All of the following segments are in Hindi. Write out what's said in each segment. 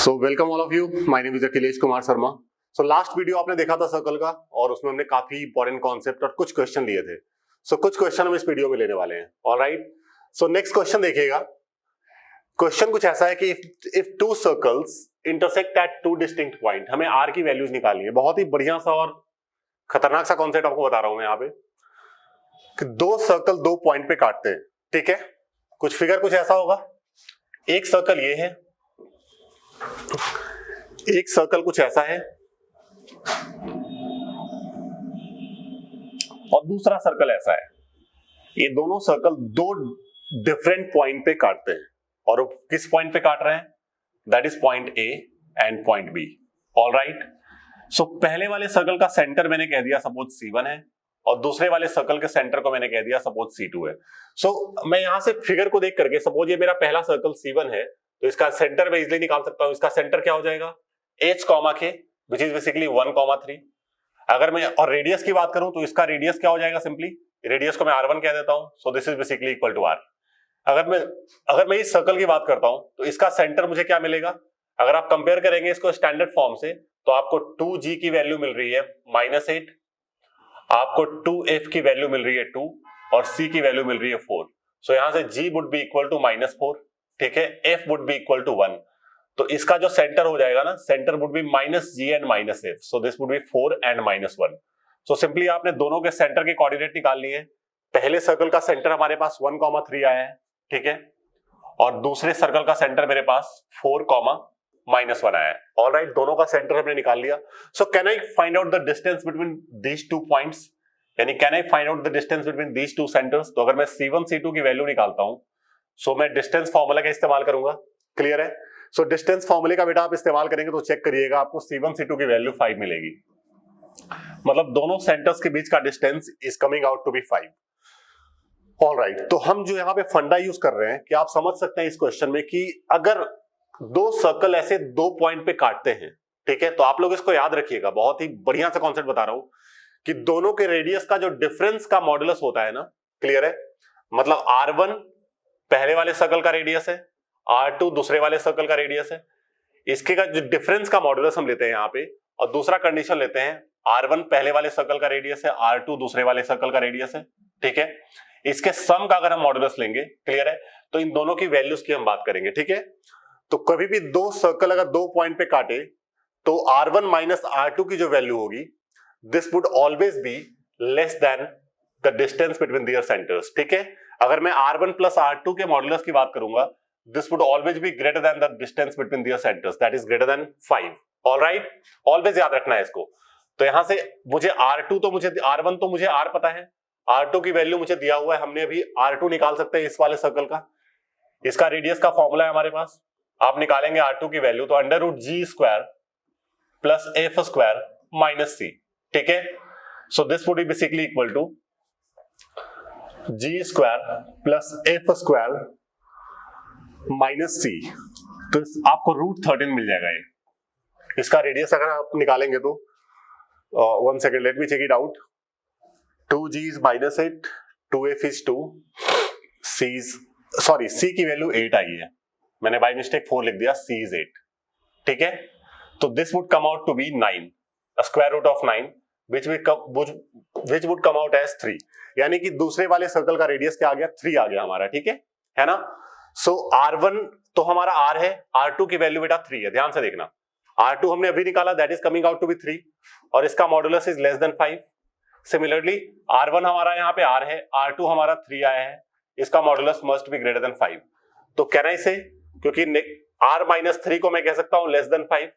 So welcome all of you, my name is Akhilesh Kumar Sharma. So last video आपने देखा था सर्कल का, और उसमें हमने काफी इंपॉर्टेंट कॉन्सेप्ट और कुछ क्वेश्चन लिए थे। सो कुछ क्वेश्चन हम इस वीडियो में लेने वाले हैं। ऑलराइट, सो नेक्स्ट क्वेश्चन देखिएगा। क्वेश्चन कुछ ऐसा है कि if two circles intersect at two distinct point, हमें आर की वैल्यूज निकालनी है। बहुत ही बढ़िया सा और खतरनाक सा कॉन्सेप्ट आपको बता रहा हूं मैं यहाँ पे कि दो सर्कल दो पॉइंट पे काटते हैं। ठीक है, कुछ फिगर कुछ ऐसा होगा। एक सर्कल ये है, एक सर्कल कुछ ऐसा है, और दूसरा सर्कल ऐसा है। ये दोनों सर्कल दो डिफरेंट पॉइंट पे काटते हैं, और किस पॉइंट पे काट रहे हैं? That is point A and point B. Alright, so पहले वाले सर्कल का सेंटर मैंने कह दिया सपोज C1 है, और दूसरे वाले सर्कल के सेंटर को मैंने कह दिया सपोज C2 है। सो मैं यहां से फिगर को देख करके, सपोज ये मेरा पहला सर्कल C1 है, तो इसका सेंटर मैं इजीली निकाल सकता हूं। इसका सेंटर क्या हो जाएगा? H, K, which is basically 1,3। अगर मैं और रेडियस की बात करूं तो इसका रेडियस क्या हो जाएगा? सिंपली रेडियस को मैं R1 कह देता हूं। So this is basically equal to R। अगर मैं इस सर्कल की बात करता हूं तो इसका सेंटर मुझे क्या मिलेगा? अगर आप कंपेयर करेंगे इसको स्टैंडर्ड फॉर्म से, तो आपको 2G की वैल्यू मिल रही है -8, आपको 2F की वैल्यू मिल रही है 2, और C की वैल्यू मिल रही है 4। सो यहां से G would be equal to -4, ठीक है, F would be equal to 1। तो इसका जो सेंटर हो जाएगा ना, centre would be -G and -F, so this would be 4 and -1। So simply आपने दोनों के सेंटर के कोऑर्डिनेट निकाल लिए। पहले सर्कल का सेंटर हमारे पास 1,3 आया है, ठीक है, और दूसरे सर्कल का सेंटर मेरे पास 4, -1 आया है। ऑलराइट, दोनों का सेंटर हमने निकाल लिया। So can I find out the distance between these two points, यानी can I find out the distance between these two centres? तो अगर मैं C1 C2 की वैल्यू निकालता हूं, सो मैं डिस्टेंस फॉर्मूला का इस्तेमाल करूंगा। क्लियर है? सो डिस्टेंस फॉर्मूले का बेटा आप इस्तेमाल करेंगे तो चेक करिएगा, आपको C1 C2 की वैल्यू 5 मिलेगी। मतलब दोनों सेंटर्स के बीच का distance is coming out to be 5। Alright, तो हम जो यहाँ पे फंडा यूज कर रहे हैं कि आप समझ सकते हैं इस क्वेश्चन में कि अगर दो सर्कल ऐसे दो पॉइंट पे काटते हैं, ठीक है, तो आप लोग इसको याद रखिएगा। बहुत ही बढ़िया सा कॉन्सेप्ट बता रहा हूं कि दोनों के रेडियस का जो डिफरेंस का मॉडुलस होता है ना, क्लियर है, मतलब R1 पहले वाले सर्कल का रेडियस है, R2 दूसरे वाले सर्कल का रेडियस है। इसके का जो डिफरेंस का मॉडुलस हम लेते हैं यहाँ पे, और दूसरा कंडीशन लेते हैं R1 पहले वाले सर्कल का रेडियस है, R2 दूसरे वाले सर्कल का रेडियस है, ठीक है। इसके सम का अगर हम मॉडुलस लेंगे, क्लियर है, तो इन दोनों की वैल्यूज की हम बात करेंगे, ठीक है। तो कभी भी दो सर्कल अगर दो पॉइंट पे काटे तो R1 माइनस R2 की जो वैल्यू होगी, this would always be less than the distance between their centres, ठीक है। अगर मैं R1 प्लस R2 के मॉडुलस की बात करूंगा, this would always be greater then the distance between their centres, that is greater then 5। Alright, always याद रखना है इसको। तो यहां से मुझे R1 तो मुझे R पता है, R2 की वैल्यू मुझे दिया हुआ है, हमने अभी R2 निकाल सकते हैं इस वाले सर्कल का। इसका रेडियस का फॉर्मूला है हमारे पास, आप निकालेंगे R2 की वैल्यू तो √G² plus F² minus C, ठीक है। So this would be basically equal to G² plus F² minus C। तो आपको √13 मिल जाएगा ये। इसका रेडियस अगर आप निकालेंगे तो 1 second, let me check it out. 2G is -8, 2F is 2, C की वैल्यू 8 आई है, मैंने बाय मिस्टेक 4 लिख दिया, C is 8, ठीक है। तो this would come out to be 9, square root of 9, which would come out as 3, यानी कि दूसरे वाले सर्कल का रेडियस क्या आ गया? 3 आ गया हमारा, ठीक है ना। सो R1 तो हमारा R है, R2 की वैल्यू बेटा 3 है, ध्यान से देखना। R2 हमने अभी निकाला, that is coming out to be 3, और इसका modulus is less than 5। Similarly R1 हमारा यहाँ पे R है, R2 हमारा 3 आया है, इसका modulus must B greater then 5। तो कैन आई से, क्योंकि R-3 को मैं कह सकता हूं लेस देन 5,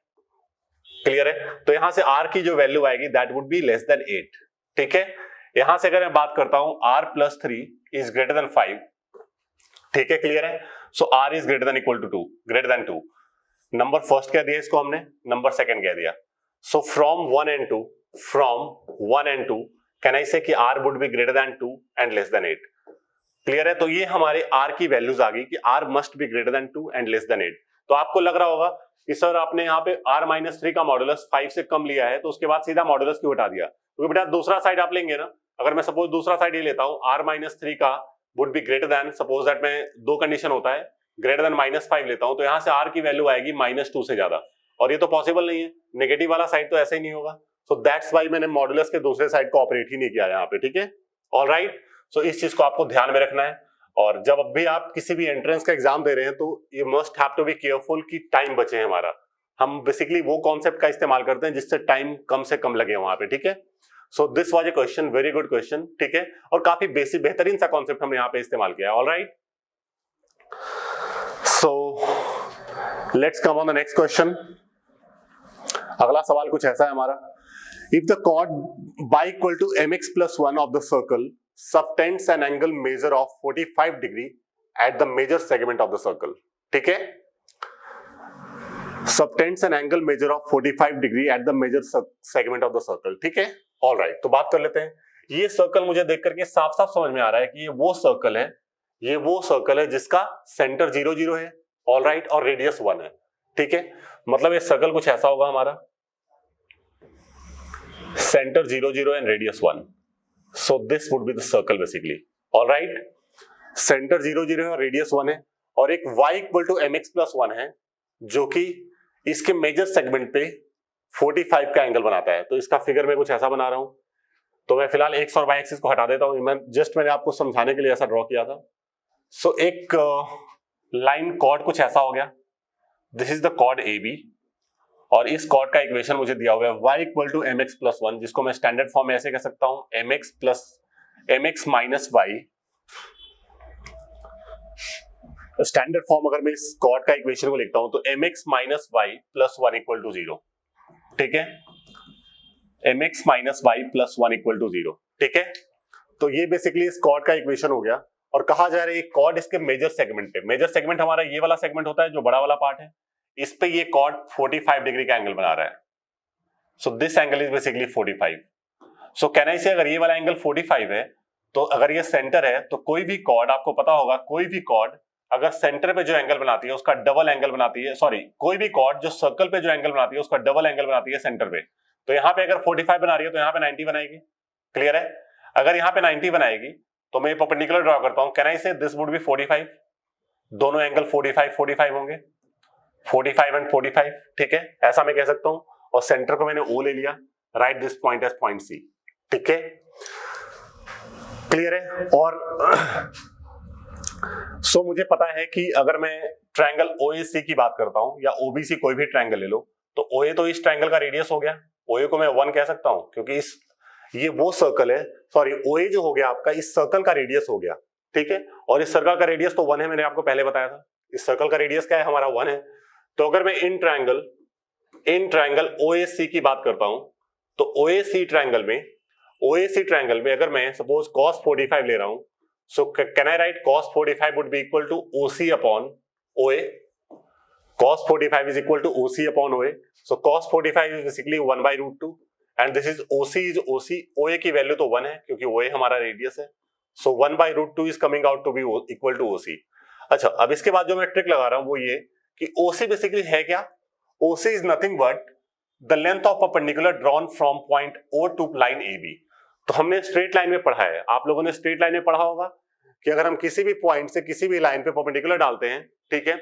क्लियर है। तो यहां से R की जो वैल्यू आएगी that would be less than 8, ठीक है। यहां से अगर मैं बात करता हूं R+3 इज ग्रेटर देन 5, ठीक है, क्लियर है। So R is greater than equal to 2, greater than 2। Number first कह दिया इसको हमने, नंबर सेकंड कह दिया। So from 1 and 2 can I say कि R would be greater than 2 and less than 8, clear है। तो ये हमारे R की वैल्यूज आ गई कि R must be greater than 2 and less than 8। तो आपको लग रहा होगा कि सर आपने यहाँ पे R-3 का मॉडुलस 5 से कम लिया है, तो उसके बाद सीधा मॉडुलस क्यों हटा दिया? क्योंकि बेटा दूसरा साइड आप लेंगे ना, अगर मैं सपोज दूसरा साइड ये लेता हूँ, R-3 का would be greater then, suppose that मैं दो कंडीशन होता है, ग्रेटर देन -5 लेता हूं तो यहां से r की वैल्यू आएगी -2 से ज्यादा, और ये तो पॉसिबल नहीं है, नेगेटिव वाला साइड तो ऐसे ही नहीं होगा। सो दैट्स व्हाई मैंने मॉडुलस के दूसरे साइड को ऑपरेट ही नहीं किया यहाँ पे, ठीक है। ऑलराइट, सो इस चीज को आपको ध्यान में रखना है, और जब भी आप किसी भी एंट्रेंस का एग्जाम दे रहे हैं तो you must have to be careful कि टाइम बचे हमारा। हम बेसिकली वो कॉन्सेप्ट का इस्तेमाल करते हैं जिससे टाइम कम से कम लगे वहां पे, ठीक है। So this was a question, very good question, ठीक है, और काफी बेसिक बेहतरीन सा कॉन्सेप्ट हमने यहाँ पे इस्तेमाल किया है। Alright, so let's come on the next question. अगला सवाल कुछ ऐसा है हमारा, if the chord y equal to mx plus 1 of the circle subtends an angle measure of 45 degree at the major segment of the circle, ठीक है, subtends an angle measure of 45 degree at the major segment of the circle, ठीक है। ऑल राइट, तो बात कर लेते हैं। ये सर्कल मुझे देख करके साफ साफ समझ में आ रहा है कि ये वो सर्कल है, ये वो सर्कल है जिसका सेंटर 0 0 है, ऑल राइट, और रेडियस 1 है, ठीक है। मतलब ये सर्कल कुछ ऐसा होगा हमारा, centre 0 0 and radius 1, so this would be the circle basically. All right, centre 0 0 है और रेडियस 1 है, और एक y equal to mx plus 1 है जो कि इसके मेजर सेगमेंट पे 45 का एंगल बनाता है। तो इसका फिगर मैं कुछ ऐसा बना रहा हूं, तो मैं फिलहाल x और y एक्सिस को हटा देता हूं, मैंने आपको समझाने के लिए ऐसा ड्रॉ किया था। सो एक लाइन कॉर्ड कुछ ऐसा हो गया, this is the chord AB, और इस कॉर्ड का इक्वेशन मुझे दिया हुआ है y equal to mx plus 1, जिसको मैं स्टैंडर्ड फॉर्म में ऐसे कह सकता हूं mx minus y। Standard form अगर मैं इस कॉर्ड का इक्वेशन को लिखता हूं तो mx minus y plus 1 equal to 0, ठीक है, mx minus y plus 1 equal to 0, ठीक है। तो ये बेसिकली इस कॉर्ड का इक्वेशन हो गया, और कहा जा रहा है कॉर्ड इसके मेजर सेगमेंट पे, मेजर सेगमेंट हमारा ये वाला सेगमेंट होता है जो बड़ा वाला पार्ट है, इस पे ये कॉर्ड 45 डिग्री का एंगल बना रहा है। So this angle is basically 45। So can I से अगर ये वाला एंगल 45 है तो अगर ये सेंटर है तो कोई भी कॉर्ड, आपको पता होगा, कोई भी कॉर्ड अगर सेंटर पे जो एंगल बनाती है उसका डबल एंगल बनाती है, सॉरी, कोई भी कॉर्ड जो सर्कल पे जो एंगल बनाती है उसका डबल एंगल बनाती है सेंटर पे। तो यहाँ पे अगर 45 बना रही है तो यहाँ पे 90 बनाएगी, क्लियर है। अगर यहाँ पे 90 बनाएगी तो मैं परपेंडिकुलर ड्रॉ करता हूं, कैन आई से दिस वुड बी 45, दोनों एंगल 45 होंगे, 45 एंड 45, ठीक है, ऐसा मैं कह सकता हूं। और सेंटर को मैंने O ले लिया, right this point as point C, ठीक है, क्लियर है। और सो मुझे पता है कि अगर मैं ट्रायंगल OAC की बात करता हूं या OBC कोई भी ट्रायंगल ले लो, तो OA तो इस ट्रायंगल का रेडियस हो गया, OA को मैं 1 कह सकता हूं क्योंकि ये वो सर्कल है, सॉरी OA जो हो गया आपका इस सर्कल का रेडियस हो गया, ठीक है, और इस सर्कल का रेडियस तो 1 है, मैंने आपको पहले बताया था, इस सर्कल का रेडियस क्या है हमारा 1 है। तो अगर मैं इन ट्रायंगल OAC की बात करता हूं तो OAC ट्रायंगल में अगर मैं सपोज cos 45 ले रहा हूं, so can I write cos 45 would be equal to OC upon OA? Cos 45 is equal to OC upon OA. So cos 45 is basically 1 by root 2 and this is OC is OC. OA की वैल्यू तो 1 है क्योंकि OA हमारा रेडियस है. So 1 by root 2 is coming out to be equal to OC. अच्छा, अब इसके बाद जो मैं ट्रिक लगा रहा हूं वो ये कि OC बेसिकली है क्या? OC is nothing but the length of perpendicular drawn from point O to line AB. तो हमने स्ट्रेट लाइन में पढ़ा है, आप लोगों ने स्ट्रेट लाइन में पढ़ा होगा कि अगर हम किसी भी पॉइंट से किसी भी लाइन पे परपेंडिकुलर डालते हैं, ठीक है,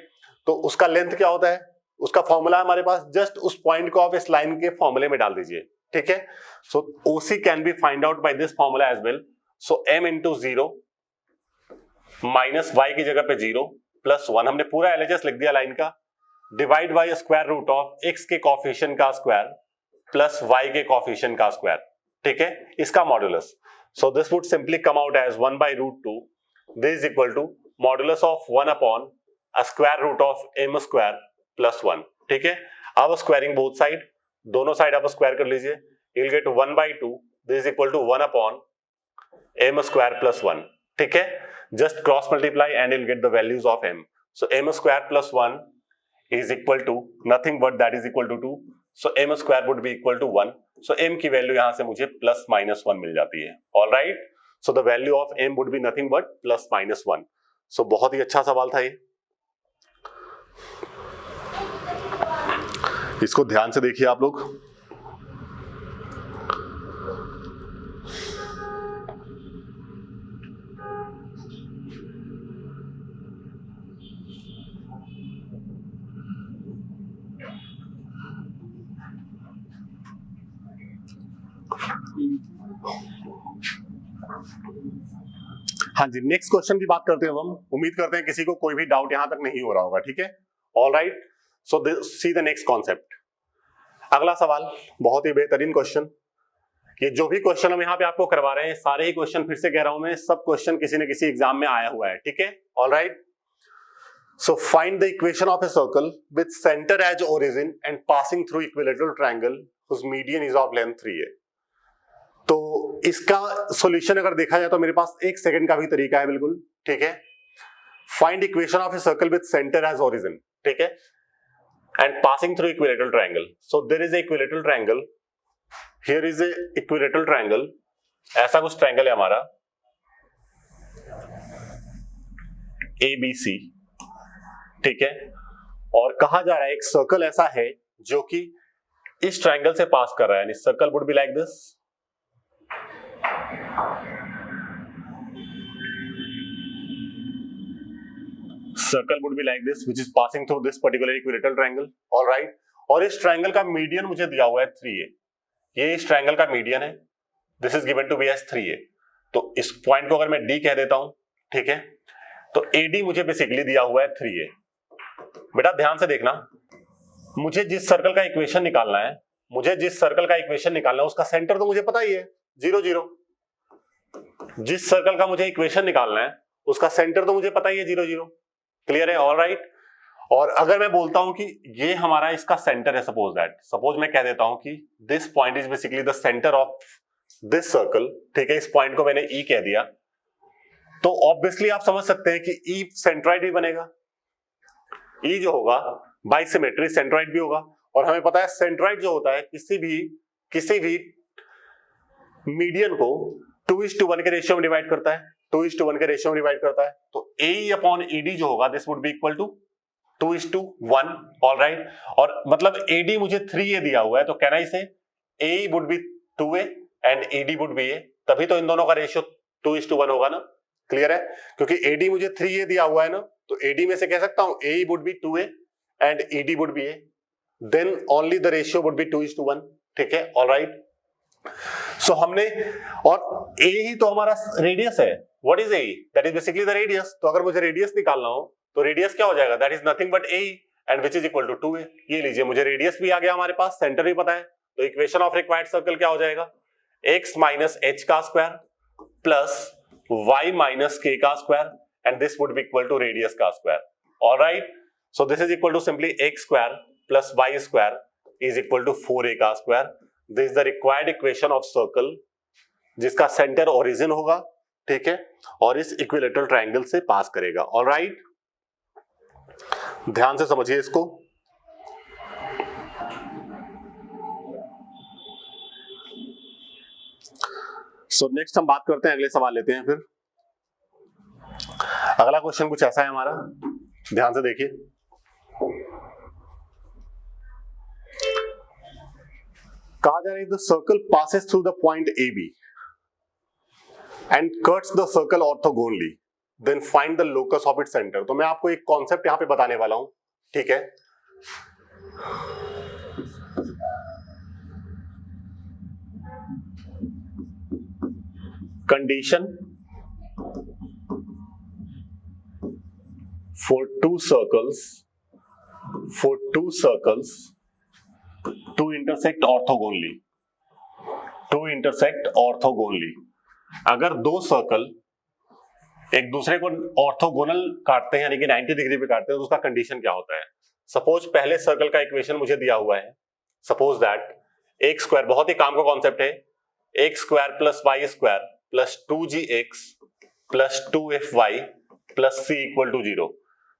तो उसका लेंथ क्या होता है, उसका फॉर्मूला हमारे पास, जस्ट उस पॉइंट को आप इस लाइन के फॉर्मूले में डाल दीजिए, ठीक है। So OC can be find out by this formula as well. So m into 0 minus y की जगह पे 0 प्लस 1, हमने पूरा LHS लिख दिया लाइन का, divide by square root of x के कोएफिशिएंट का स्क्वायर प्लस y के कोएफिशिएंट का स्क्वायर, ठीक है, इसका modulus. So this would simply come out as 1 by root 2. This is equal to modulus of 1 upon a square root of m square plus 1, ठीक है. अब स्क्वायरिंग बोथ साइड, दोनों साइड आप स्क्वायर कर लीजिए, you will get 1 by 2. This is equal to 1 upon m square plus 1, ठीक है. Just cross multiply and you'll get the values of m. So m square plus 1 is equal to nothing but that is equal to 2. So m square would be equal to 1. So m की वैल्यू यहां से मुझे प्लस माइनस 1 मिल जाती है. All right, so the value of m would be nothing but plus minus 1. सो बहुत ही अच्छा सवाल था ये, इसको ध्यान से देखिए आप लोग. हाँ जी, नेक्स्ट क्वेश्चन की बात करते हैं हम। उम्मीद करते हैं किसी को कोई भी डाउट यहां तक नहीं हो रहा होगा, ठीक है। All right, so see the next concept. अगला सवाल बहुत ही बेहतरीन क्वेश्चन। ये जो भी क्वेश्चन हम यहाँ पे आपको करवा रहे हैं, सारे ही क्वेश्चन, फिर से कह रहा हूं मैं, सब क्वेश्चन किसी न किसी एग्जाम में आया हुआ है, ठीक है। All right, so find the equation of a circle with centre as origin and passing through equilateral triangle whose median is of length 3a। तो इसका सॉल्यूशन अगर देखा जाए तो मेरे पास 1 सेकंड का भी तरीका है, बिल्कुल ठीक है। Find equation of a circle with centre as origin, ठीक है, and passing through equilateral triangle. So there is a equilateral triangle, here is a equilateral triangle. ऐसा कुछ ट्रायंगल है हमारा ABC, ठीक है, और कहा जा रहा है एक सर्कल ऐसा है जो कि इस ट्रायंगल से पास कर रहा है, यानी circle would be like this. Circle would be like this which is passing through this particular equilateral triangle. Alright, और इस ट्रायंगल का मीडियन मुझे दिया हुआ है 3a। ये इस ट्रायंगल का मीडियन है, this is given to be as 3a। तो इस पॉइंट को अगर मैं D कह देता हूं, ठीक है, तो AD मुझे बेसिकली दिया हुआ है 3a। बेटा ध्यान से देखना, मुझे जिस सर्कल का इक्वेशन निकालना है, उसका सेंटर तो मुझे पता ही है 0 0। जिस सर्कल का मुझे इक्वेशन निकालना है उसका सेंटर तो मुझे पता ही है 0 0। क्लियर है? All right. और अगर मैं बोलता हूं कि ये हमारा इसका सेंटर है, सपोज मैं कह देता हूं कि this point is basically the centre of this circle, ठीक है, इस पॉइंट को मैंने E कह दिया, तो ऑब्वियसली आप समझ सकते हैं कि E सेंट्रॉइड भी बनेगा। E जो होगा बाय सिमेट्री सेंट्रॉइड भी होगा, और हमें पता है सेंट्रॉइड जो होता है किसी भी मीडियन को 2:1 के रेशियो में डिवाइड करता है, 2:1 के रेशियो में डिवाइड करता है। तो AE अपॉन ED जो होगा this would be equal to 2:1। All right, और मतलब AD मुझे 3a दिया हुआ है, तो कहना इसे AE would be 2a and ED would be a, तभी तो इन दोनों का रेशियो 2:1 होगा ना। क्लियर है? क्योंकि AD मुझे 3a दिया हुआ है ना, तो AD में से कह सकता हूं AE would be 2a and ED would be a, then only the ratio would be 2:1, ठीक है। ऑल राइट, सो हमने, और A ही तो हमारा रेडियस है। What is AE? That is basically the radius. तो अगर मुझे रेडियस निकालना हो तो रेडियस क्या हो जाएगा? That is nothing but AE and which is equal to 2a। ये लीजिए, मुझे रेडियस भी आ गया हमारे पास, सेंटर भी पता है, तो इक्वेशन ऑफ रिक्वायर्ड सर्कल क्या हो जाएगा? x माइनस h का square plus y minus k का square and this would be equal to radius का square. All right, so this is equal to simply x square plus y square is equal to 4a का square. This is the required equation of circle जिसका सेंटर ओरिजिन होगा, ठीक है, और इस इक्विलेटरल ट्रायंगल से पास करेगा। ऑल राइट, ध्यान से समझिए इसको। सो नेक्स्ट हम बात करते हैं, अगले सवाल लेते हैं। फिर अगला क्वेश्चन कुछ ऐसा है हमारा, ध्यान से देखिए। कहा जा रहा है the circle passes through the point AB and cuts the circle orthogonally, then find the locus of its centre. तो मैं आपको एक कॉन्सेप्ट यहां पे बताने वाला हूं, ठीक है। Condition for two circles to intersect orthogonally. अगर दो सर्कल एक दूसरे को ऑर्थोगोनल काटते हैं, यानी कि 90 डिग्री पे काटते हैं, तो उसका कंडीशन क्या होता है? सपोज पहले सर्कल का इक्वेशन मुझे दिया हुआ है, सपोज दैट एक्स स्क्वायर, बहुत ही काम का कॉन्सेप्ट है, x square plus y square plus 2gx plus 2fy plus c equal to 0।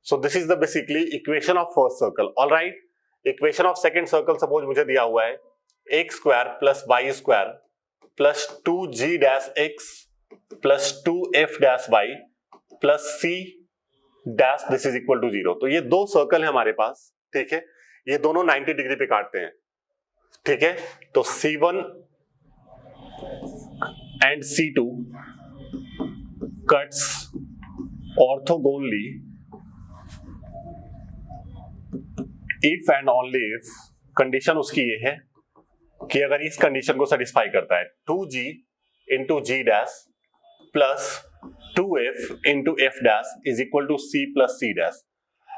So this is the basically equation of first circle. All right, equation of second circle suppose मुझे दिया हुआ है x square plus y square plus 2g dash x plus 2f dash y plus c dash this is equal to 0। तो ये दो सर्कल है हमारे पास, ठीक है, ये दोनों 90 डिग्री पे काटते हैं, ठीक है। तो C1 and C2 cuts orthogonally if and only if, condition उसकी ये है कि अगर इस कंडीशन को सेटिस्फाई करता है 2g into g dash plus 2f into f dash is equal to c plus c dash,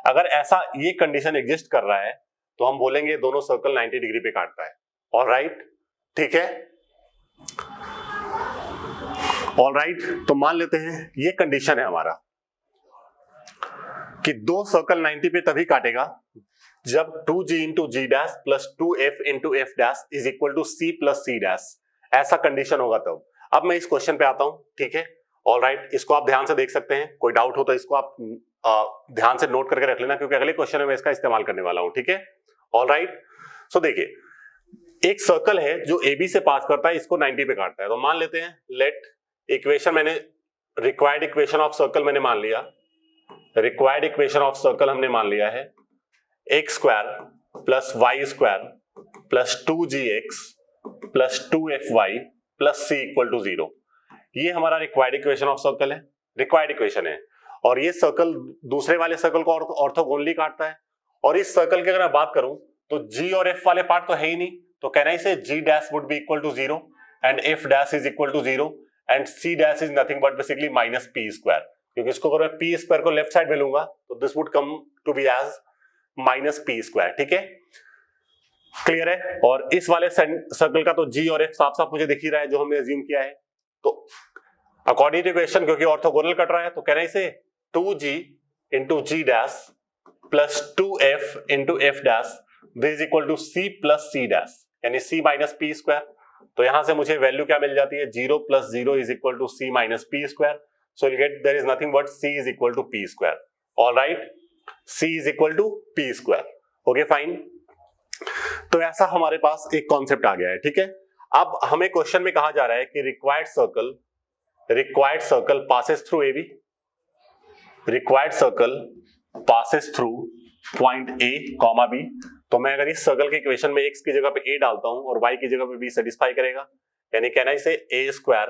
अगर ऐसा ये कंडीशन एग्जिस्ट कर रहा है तो हम बोलेंगे दोनों सर्कल 90 डिग्री पे काटता है। ऑलराइट, ठीक है, ऑलराइट। तो मान लेते हैं ये कंडीशन है हमारा कि दो सर्कल 90 पे तभी काटेगा जब 2g into g dash plus 2f into f dash is equal to c plus c dash, ऐसा कंडीशन होगा तब। अब मैं इस क्वेश्चन पे आता हूं, ठीक है, ऑलराइट। इसको आप ध्यान से देख सकते हैं, कोई डाउट हो तो इसको आप ध्यान से नोट करके रख लेना, क्योंकि अगले क्वेश्चन में मैं इसका इस्तेमाल करने वाला हूं, ठीक है, ऑलराइट। सो देखिए एक सर्कल है जो AB से पास करता है, इसको 90 पे काटता है। तो मान लेते हैं लेट इक्वेशन, मैंने रिक्वायर्ड इक्वेशन ऑफ सर्कल मैंने मान लिया, रिक्वायर्ड इक्वेशन ऑफ सर्कल हमने मान लिया है x square plus y square plus 2gx plus 2fy plus c equal to 0। ये हमारा रिक्वायर्ड इक्वेशन ऑफ सर्कल है, रिक्वायर्ड इक्वेशन है। और ये सर्कल दूसरे वाले सर्कल को ऑर्थोगोनली काटता है। और इस सर्कल की अगर मैं बात करूं तो g और f वाले पार्ट तो है ही नहीं, तो कहना ही से g dash would be equal to 0 and f dash is equal to 0 and c dash is nothing but basically minus p square, क्योंकि इसको अगर मैं p स्क्वायर को लेफ्ट साइड में लूंगा तो this would come to be as minus p square, ठीक है, क्लियर है। और इस वाले सर्कल का तो g और f साफ साफ मुझे दिख ही रहा है जो हमने अज्यूम किया है। तो अकॉर्डिंग टू इक्वेशन क्योंकि ऑर्थोगोनल कट रहा है तो कहना इसे 2g into g dash plus 2f into f dash this is equal to c plus c dash, यानी c माइनस p स्क्वायर। तो यहां से मुझे वैल्यू क्या मिल जाती है, 0 plus 0 is equal to c minus p square. So you get there is nothing but c is equal to p square. Alright, c is equal to p square. Okay fine. तो ऐसा हमारे पास एक कॉन्सेप्ट आ गया है, ठीक है। अब हमें क्वेश्चन में कहा जा रहा है कि required circle passes through AB, required circle passes through point A, B। तो मैं अगर इस सर्कल के इक्वेशन में x की जगह पे A डालता हूं और y की जगह पे B सेटिस्फाई करेगा, यानी कहना इसे a square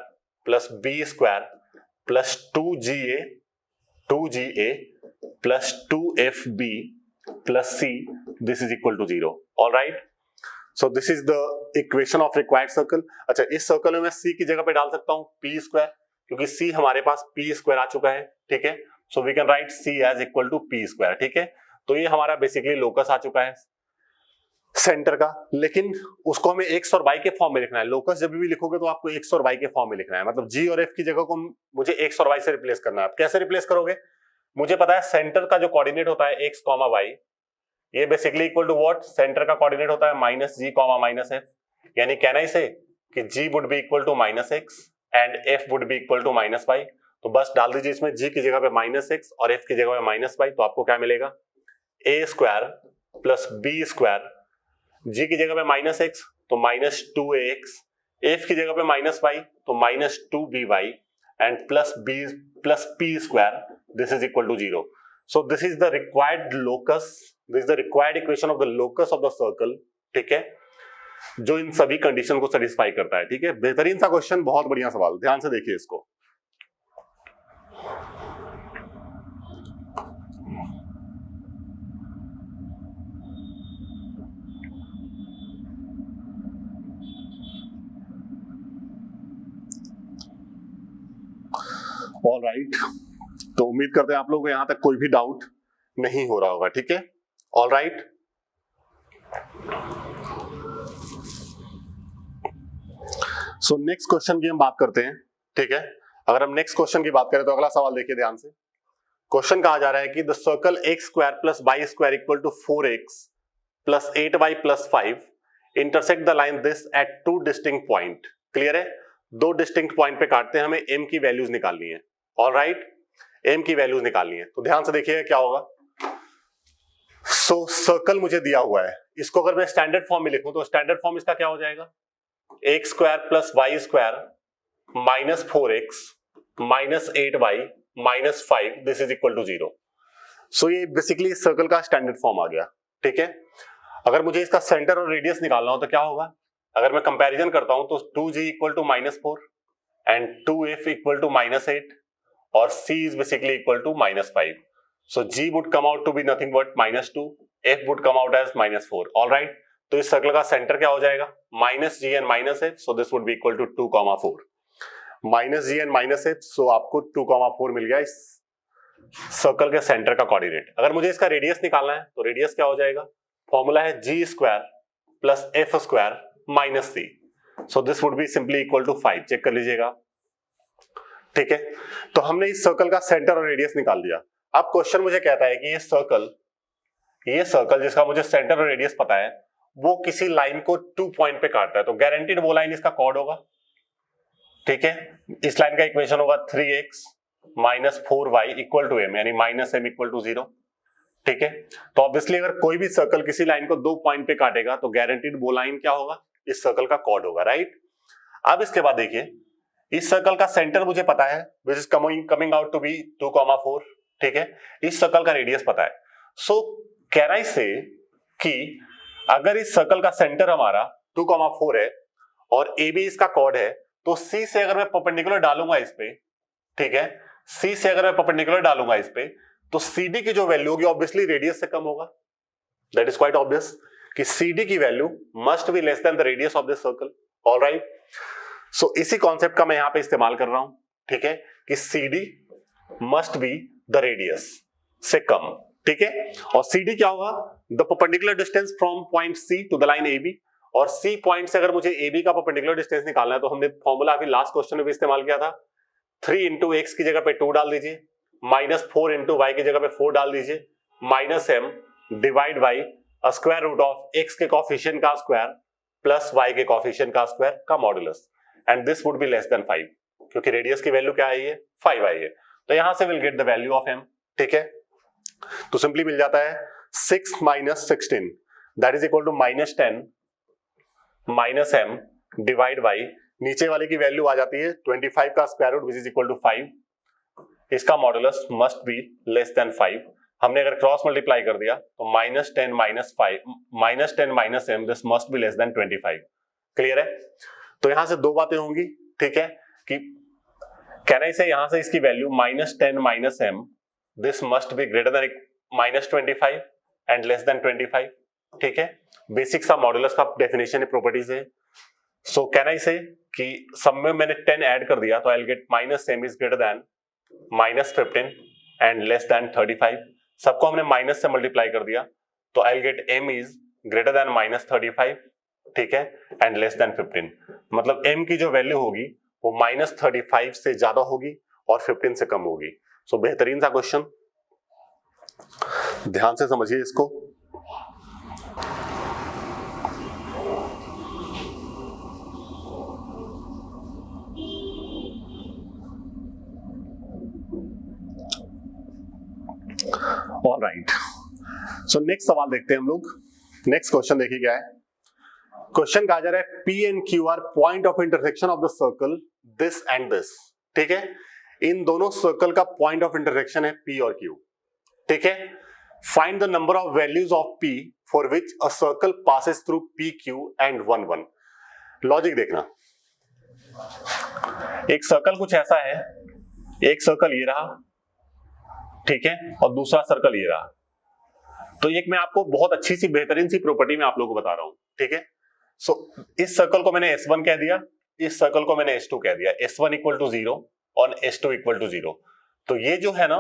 plus b square plus 2ga plus 2fb plus c this is equal to 0। Alright, so this is the equation of required circle. अच्छा, इस सर्कल में मैं c की जगह पे डाल सकता हूं p स्क्वायर, क्योंकि c हमारे पास p स्क्वायर आ चुका है, ठीक है। So we can write c as equal to p square, ठीक है। तो ये हमारा बेसिकली लोकस आ चुका है सेंटर का, लेकिन उसको हमें x और y के फॉर्म में लिखना है। लोकस जब भी लिखोगे तो आपको x और y के फॉर्म में लिखना है, मतलब g और f की जगह को मुझे x और y से रिप्लेस करना है। कैसे रिप्लेस करोगे, मुझे पता है सेंटर का जो कोऑर्डिनेट होता है x, y, ये basically equal to what, centre का कोऑर्डिनेट होता है माइनस g, माइनस f, यानी कहना इसे कि g would be equal to minus x and f would be equal to minus y। तो बस डाल दीजिए इसमें g की जगह पे माइनस x और f की जगह पे माइनस y, तो आपको क्या मिलेगा, a square plus b square, g की जगह पे माइनस x तो माइनस 2ax, f की जगह पे माइनस y तो minus 2by and plus b plus p square, this is equal to 0। So this is the required locus, this is the required equation of the locus of the circle, ठीक है, जो इन सभी कंडीशन को सेटिस्फाई करता है, ठीक है। बेहतरीन सा क्वेश्चन, बहुत बढ़िया सवाल, ध्यान से देखिए इसको। ऑलराइट, तो उम्मीद करते हैं आप लोगों को यहां तक कोई भी डाउट नहीं हो रहा होगा, ठीक है, ऑलराइट। सो नेक्स्ट क्वेश्चन की हम बात करते हैं, ठीक है। अगर हम नेक्स्ट क्वेश्चन की बात करें तो अगला सवाल देखिए ध्यान से। क्वेश्चन कहा जा रहा है कि the circle x square plus y square equal to 4x plus 8y plus 5 intersect the line this at two distinct point. Clear है, दो डिस्टिंक्ट पॉइंट पे काटते हैं, हमें m की वैल्यूज निकालनी है। ऑलराइट, m की वैल्यूज निकालनी है, तो ध्यान से देखिएगा क्या होगा। सो सर्कल मुझे दिया हुआ है, इसको अगर मैं स्टैंडर्ड फॉर्म में लिखूं तो स्टैंडर्ड फॉर्म इसका क्या हो जाएगा, x square plus y square minus 4x minus 8y minus 5 this is equal to 0। So ये बेसिकली सर्कल का स्टैंडर्ड फॉर्म आ गया, ठीक है। अगर मुझे इसका सेंटर और रेडियस निकालना हो तो क्या होगा, अगर मैं कंपैरिजन करता हूं तो 2g equal to minus 4 and 2f equal to minus 8 और c is basically equal to minus 5. So g would come out to be nothing but minus 2, f would come out as minus 4. All right. तो इस सर्कल का सेंटर क्या हो जाएगा, minus G and minus F, so this would be equal to 2,4 minus G and minus F, so आपको 2,4 मिल गया इस सर्कल के सेंटर का कोऑर्डिनेट। अगर मुझे इसका रेडियस निकालना है तो रेडियस क्या हो जाएगा, फॉर्मूला है G square plus F square minus C, so this would be simply equal to 5। Check कर लीजिएगा, ठीक है। तो हमने इस सर्कल का सेंटर और रेडियस निकाल दिया। अब क्वेश्चन मुझे कहता है कि ये सर्कल जिसका मुझे सेंटर और रेडियस पता है वो किसी लाइन को 2 पॉइंट पे काटता है, तो गारंटीड वो लाइन इसका कॉर्ड होगा, ठीक है। इस लाइन का इक्वेशन होगा 3x minus 4y equal to m, यानी माइनस m इक्वल टू 0, ठीक है। तो ऑब्वियसली अगर कोई भी सर्कल किसी लाइन को 2 पॉइंट पे काटेगा तो गारंटीड वो लाइन क्या होगा, इस सर्कल का कॉर्ड होगा, राइट। अब इसके बाद देखिए, इस सर्कल का सेंटर मुझे पता है which is coming out to be 2,4, ठीक है। इस सर्कल का रेडियस पता है, सो कैन आई से कि अगर इस सर्कल का सेंटर हमारा 2,4 है और ए बी इसका कॉर्ड है, तो सी से अगर मैं परपेंडिकुलर डालूंगा इस पे, ठीक है, सी से अगर मैं परपेंडिकुलर डालूंगा इस पे, तो CD की जो वैल्यू होगी ऑब्वियसली रेडियस से कम होगा, दैट इज क्वाइट ऑब्वियस कि CD की value must be less than the radius of this circle, alright. So इसी कॉन्सेप्ट का मैं यहां पे इस्तेमाल कर रहा हूं, ठीक है, कि CD must be the radius से कम, ठीक है। और CD क्या होगा, the perpendicular distance from point C to the line AB, और C पॉइंट से अगर मुझे AB का परपेंडिकुलर डिस्टेंस निकालना है तो हमने फॉर्मूला अभी लास्ट क्वेश्चन में भी इस्तेमाल किया था, 3 इंटू एक्स की जगह पे 2 डाल दीजिए, माइनस 4 इंटू वाई की जगह पे 4 डाल दीजिए, minus m divide by square root of x के कोफिशिएंट का स्क्वायर प्लस वाई के कोफिशिएंट का स्क्वायर का modulus, and this would be less than 5, क्योंकि रेडियस की वैल्यू क्या आई है, 5 आई है। तो यहां से will get the value of m, ठीक है। तो सिंपली मिल जाता है 6 minus 16 that is equal to minus 10 minus m divide by, नीचे वाले की वैल्यू आ जाती है 25 का square root which is equal to 5, इसका modulus must be less than 5। हमने अगर क्रॉस मल्टीप्लाई कर दिया तो minus 10 minus 5 minus 10 minus m, this must be less then 25। Clear है। तो यहां से दो बातें होंगी, ठीक है, कि कैन आई से यहां से इसकी value minus 10 minus m, this must be greater then minus 25 and less then 25, ठीक है। बेसिक सा मॉडुलस का डेफिनेशन है, प्रॉपर्टीज है। सो कैन आई से कि सब में मैंने 10 ऐड कर दिया तो आई will get minus m is greater then minus 15 and less then 35, सबको हमने माइनस से मल्टीप्लाई कर दिया तो आई will gate m is greater then minus 35, ठीक है, एंड लेस देन 15, मतलब m की जो वैल्यू होगी वो माइनस 35 से ज्यादा होगी और 15 से कम होगी। सो बेहतरीन सा क्वेश्चन, ध्यान से समझिए इसको। ऑलराइट, सो नेक्स्ट सवाल देखते हैं हम लोग। नेक्स्ट क्वेश्चन देखिए क्या है। क्वेश्चन कहा जा रहा है P and Q are point of intersection of the circle this and this, ठीक है। इन दोनों सर्कल का पॉइंट ऑफ इंटरसेक्शन है P और Q, ठीक है। Find the number of values of P for which a circle passes through P Q and 1 1। Logic देखना, एक सर्कल कुछ ऐसा है, एक सर्कल ये रहा, ठीक है, और दूसरा सर्कल ये रहा। तो एक मैं आपको बहुत अच्छी सी बेहतरीन सी प्रॉपर्टी में आप लोगों को बता रहा हूं, ठीक है। सो इस सर्कल को मैंने S1 कह दिया, इस सर्कल को मैंने S2 कह दिया, S1 इक्वल टू 0 और S2 इक्वल टू 0। तो ये जो है ना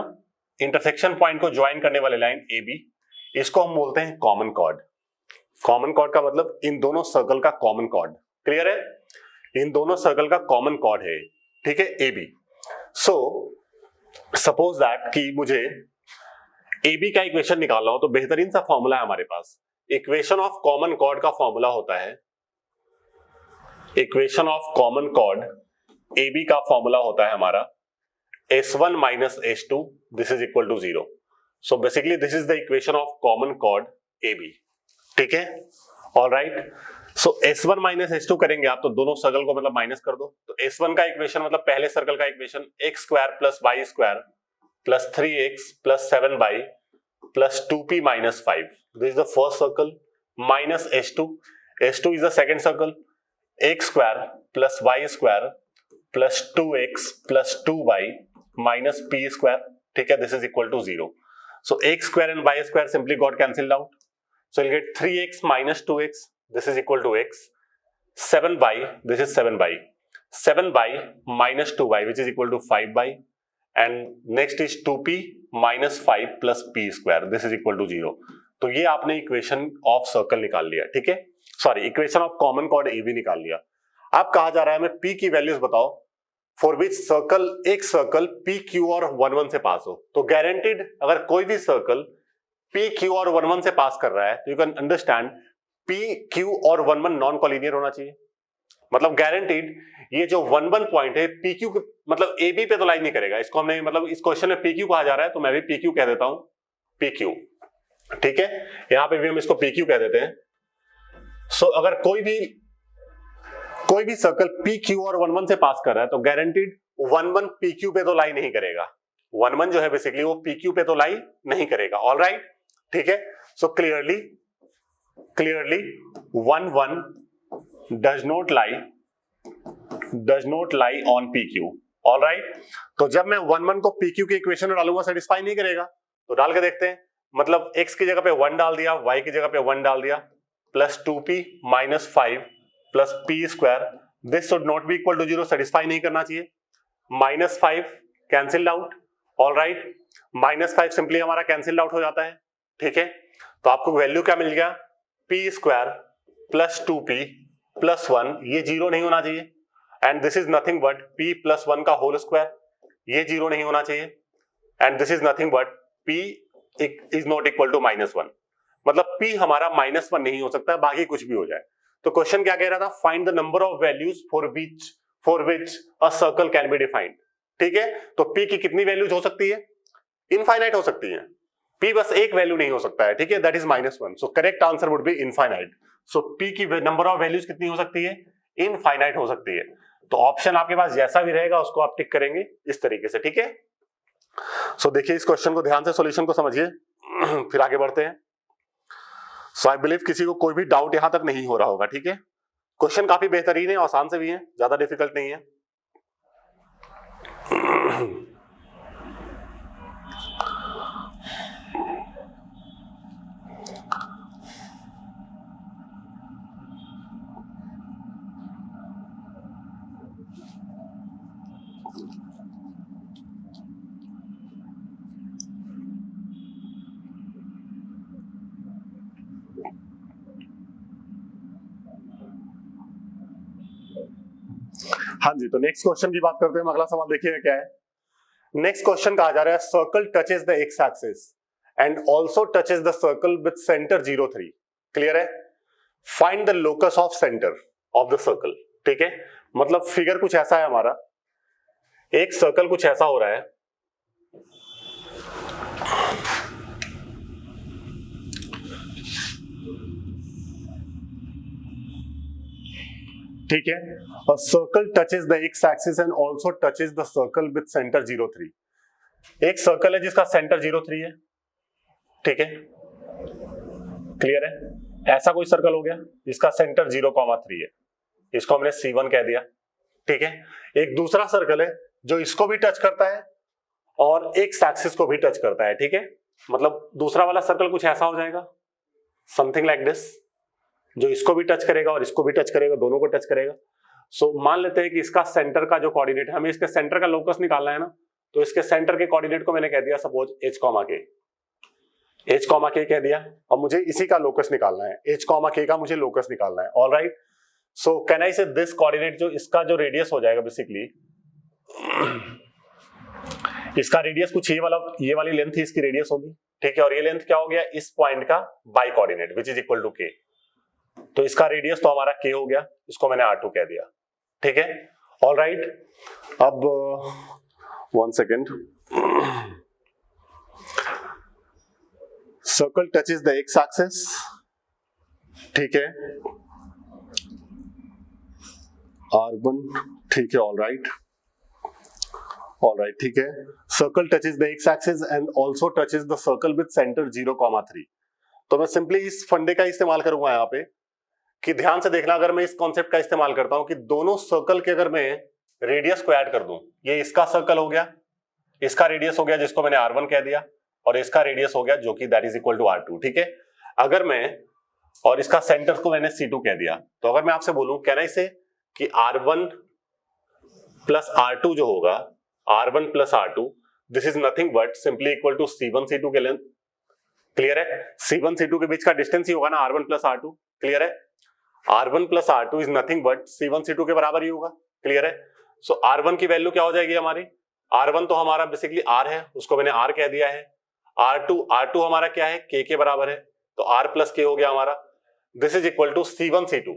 इंटरसेक्शन पॉइंट को ज्वाइन करने वाले लाइन AB, इसको हम बोलते हैं कॉमन कॉर्ड। कॉमन कॉर्ड का मतलब इन दोनों सर्कल का कॉमन कॉर्ड, क्लियर है, इन दोनों सर्कल का कॉमन कॉर्ड है, ठीक है, AB। सो सपोज दैट कि मुझे AB का इक्वेशन निकालना हो तो बेहतरीन सा फॉर्मूला है हमारे पास। इक्वेशन ऑफ कॉमन कॉर्ड का फॉर्मूला होता है, equation of common chord AB का फॉर्मूला होता है हमारा S1 minus S2, this is equal to 0। So basically this is the equation of common chord AB, ठीक है, ऑलराइट। सो S1 माइनस S2 करेंगे आप तो दोनों सर्कल को मतलब माइनस कर दो, तो S1 का इक्वेशन मतलब पहले सर्कल का equation x square plus y square plus 3x plus 7y plus 2p minus 5, this is the first circle, minus S2, S2 is the second circle, x square plus y square plus 2x plus 2y minus p square, ठीक है, this is equal to 0। So x square and y square simply got cancelled out, so you'll get 3x minus 2x, this is equal to x, 7y, this is 7y, 7y minus 2y which is equal to 5y, and next is 2p minus 5 plus p square, this is equal to 0. तो ये आपने इक्वेशन ऑफ सर्कल निकाल लिया, ठीक है, sorry equation of common chord A भी निकाल लिया. अब कहा जा रहा है हमें p की वैल्यूज बताओ फॉर विच सर्कल, एक सर्कल p q और 1 1 से पास हो. तो गारंटीड अगर कोई भी सर्कल p q और 1 1 से पास कर रहा है तो you can understand P, Q और 1 1 नॉन कॉलिनियर होना चाहिए. मतलब गारंटीड ये जो 1 1 पॉइंट है PQ मतलब AB पे तो लाइन नहीं करेगा. इसको हमने मतलब इस क्वेश्चन में PQ कहा जा रहा है तो मैं भी PQ कह देता हूं, PQ, ठीक है, यहां पे भी हम इसको PQ कह देते हैं. सो अगर कोई भी सर्कल PQ और 1 1 से पास कर रहा है तो गारंटीड 1 1 PQ पे तो लाइन नहीं करेगा. 1 1 जो है बेसिकली वो PQ पे तो लाइन नहीं करेगा. ऑलराइट, ठीक है. So clearly 1 1 does not lie on PQ. All right. तो जब मैं 1 1 को PQ की इक्वेशन में डालूंगा सेटिस्फाई नहीं करेगा. तो डाल के देखते हैं. मतलब x की जगह पे 1 डाल दिया, y की जगह पे 1 डाल दिया, plus 2p minus 5 plus p square, this should not be equal to 0, satisfy नहीं करना चाहिए. Minus 5 cancel out. All right, minus 5 simply हमारा कैंसिल आउट हो जाता है, ठीक है. तो आपको वैल्यू क्या मिल गया, p square plus 2p plus 1, ये 0 नहीं होना चाहिए. And this is nothing but p plus 1 का होल स्क्वायर, ये 0 नहीं होना चाहिए. And this is nothing but p is not equal to minus 1. मतलब p हमारा माइनस 1 नहीं हो सकता, बाकी कुछ भी हो जाए. तो क्वेश्चन क्या कह रहा था, find the number of values for which a circle can be defined. ठीक है, तो p की कितनी वैल्यूज हो सकती है, इनफाइनाइट हो सकती है. p बस एक वैल्यू नहीं हो सकता है, ठीक है, that is -1. So correct answer would be infinite. So p की नंबर ऑफ वैल्यूज कितनी हो सकती है, इनफाइनाइट हो सकती है. तो ऑप्शन आपके पास जैसा भी रहेगा उसको आप टिक करेंगे इस तरीके से, ठीक है. सो देखिए इस क्वेश्चन को ध्यान से, सॉल्यूशन को समझिए, फिर आगे बढ़ते हैं. सो आई बिलीव किसी को कोई भी डाउट यहां तक नहीं हो रहा होगा, ठीक है. क्वेश्चन काफी बेहतरीन है, आसान से भी है, ज्यादा डिफिकल्ट नहीं है. हाँ जी, तो नेक्स्ट क्वेश्चन की बात करते हैं. अगला सवाल देखिए क्या है. नेक्स्ट क्वेश्चन कहा जा रहा है circle touches the X axis and also touches the circle with centre 0 3. Clear है. Find the locus of centre of the circle. ठीक है, मतलब फिगर कुछ ऐसा है हमारा, एक सर्कल कुछ ऐसा हो रहा है, ठीक है. A circle touches the x-axis and also touches the circle with center 0 3. एक सर्कल है जिसका सेंटर 0 3 है, ठीक है, क्लियर है. ऐसा कोई सर्कल हो गया जिसका सेंटर 0,3 है, इसको हमने C1 कह दिया, ठीक है. एक दूसरा सर्कल है जो इसको भी टच करता है और एक्स एक्सिस को भी टच करता है, ठीक है. मतलब दूसरा वाला सर्कल कुछ ऐसा हो जाएगा, समथिंग लाइक दिस, जो इसको भी टच करेगा और इसको भी टच करेगा, दोनों को टच करेगा. सो मान लेते हैं कि इसका सेंटर का जो कोऑर्डिनेट है, हमें इसके सेंटर का लोकस निकालना है ना, तो इसके सेंटर के कोऑर्डिनेट को मैंने कह दिया सपोज h, k कह दिया. अब मुझे इसी का लोकस निकालना है, h, k का मुझे लोकस निकालना है. ऑलराइट, सो कैन आई से दिस कोऑर्डिनेट, जो इसका जो रेडियस हो जाएगा बेसिकली, इसका रेडियस कुछ ये वाली लेंथ ही इसकी रेडियस होगी, ठीक है. और ये लेंथ क्या हो गया, इस पॉइंट का by coordinate which is equal to k. तो इसका रेडियस तो हमारा k हो गया, इसको मैंने r2 कह दिया, ठीक है. ऑल राइट, अब 1 second. Circle touches the X axis, ठीक है, r1, ठीक है. ऑल राइट, ठीक है. Circle touches the X axis and also touches the circle with centre 0,3. तो मैं सिंपली इस फंडे का इस्तेमाल करूंगा यहाँ पे कि ध्यान से देखना, अगर मैं इस कॉन्सेप्ट का इस्तेमाल करता हूं कि दोनों सर्कल के अगर मैं रेडियस को ऐड कर दूं, ये इसका सर्कल हो गया, इसका रेडियस हो गया जिसको मैंने r1 कह दिया, और इसका रेडियस हो गया जो कि that is equal to r2, ठीक है. अगर मैं और इसका सेंटर को मैंने C2 कह दिया। तो अगर मैं आपसे बोलूं कैन आई से कि R1 प्लस R2 जो होगा, R1 plus R2 this is nothing but simply equal to C1 C2 के लेंथ। क्लियर है? C1 C2 के बीच का डिस्टेंस ही होगा ना R1 प्लस R2। क्लियर है? R1 plus R2 is nothing but C1 C2 के बराबर ही होगा। क्लियर है? सो R1 की वैल्यू क्या हो जाएगी हमारी? R1 तो हमारा बेसिकली R है, उसको मैंने R कह दिया है। R2 हमारा क्या है? K के बराबर है, तो R प्लस K हो गया हमारा। This is equal to C1 C2।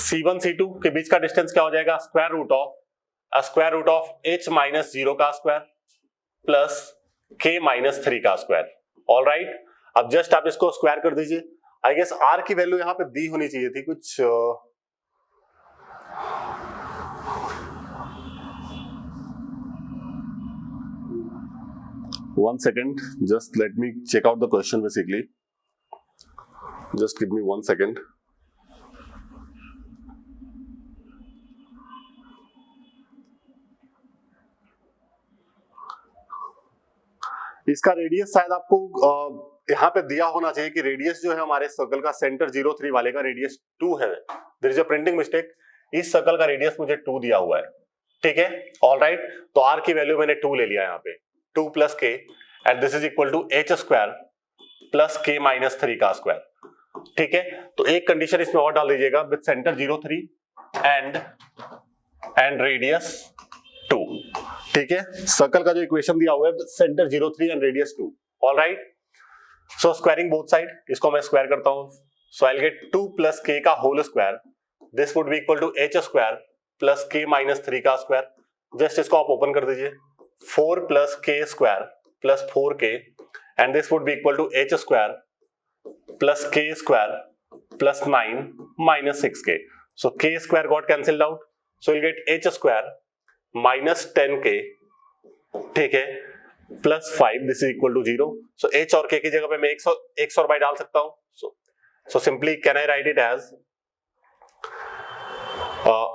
C1 C2 के बीच का डिस्टेंस क्या हो जाएगा? Square root of h minus 0 का स्क्वायर प्लस k माइनस 3 का स्क्वायर। ऑल राइट, अब जस्ट आप इसको स्क्वायर कर दीजिए। आई गेस R की वैल्यू यहां पे दी होनी चाहिए थी कुछ 1 second, just let me check out the question basically. Just give me 1 second. इसका रेडियस शायद आपको यहाँ पे दिया होना चाहिए कि रेडियस जो है हमारे सर्कल का सेंटर 03 वाले का रेडियस 2 है। There is a printing mistake, इस सर्कल का रेडियस मुझे 2 दिया हुआ है। ठीक है, ऑल राइट। तो R की वैल्यू मैंने 2 ले लिया यहाँ पे, 2 plus k and this is equal to h square plus k minus 3 का स्क्वायर। ठीक है, तो एक कंडीशन इसमें और डाल दीजिएगा, विद सेंटर 03 एंड रेडियस 2। ठीक है, सर्कल का जो इक्वेशन दिया हुआ है centre 03 and radius 2। All right, so squaring both side, इसको मैं स्क्वायर करता हूं। So I will get 2 plus k का whole square, this would be equal to h square plus k minus 3 का स्क्वायर। जस्ट इसको आप ओपन कर दीजिए, 4 plus k square plus 4k and this would be equal to h square plus k square plus 9 minus 6k। So k square got cancelled out, so will get h square minus 10k, ठीक है, plus 5, this is equal to 0। So h और k की जगह पे मैं x और y डाल सकता हूं। So simply can I write it as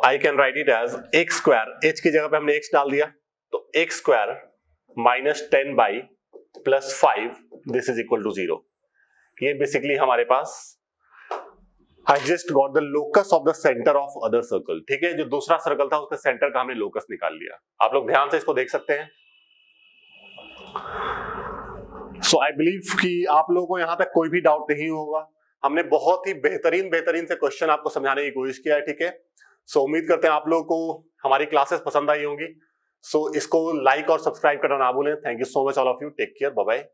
I can write it as x square, h की जगह पे हमने x डाल दिया, तो x square minus 10 by plus 5, this is equal to 0। ये बेसिकली हमारे पास I just got the locus of the center of other circle। ठीक है, जो दूसरा सर्कल था उसके सेंटर का हमने लोकस निकाल लिया। आप लोग ध्यान से इसको देख सकते हैं। सो आई बिलीव कि आप लोगों को यहाँ पे कोई भी डाउट नहीं होगा। हमने बहुत ही बेहतरीन से क्वेश्चन आपको समझाने की कोशिश किया है। ठीक है, सो उम्मीद करते हैं आप लोगों को हमारी क्लासेस पसंद आई होंगी। सो इसको लाइक और सब्सक्राइब करना ना भूलें। Thank you so much all of you, take care, bye bye.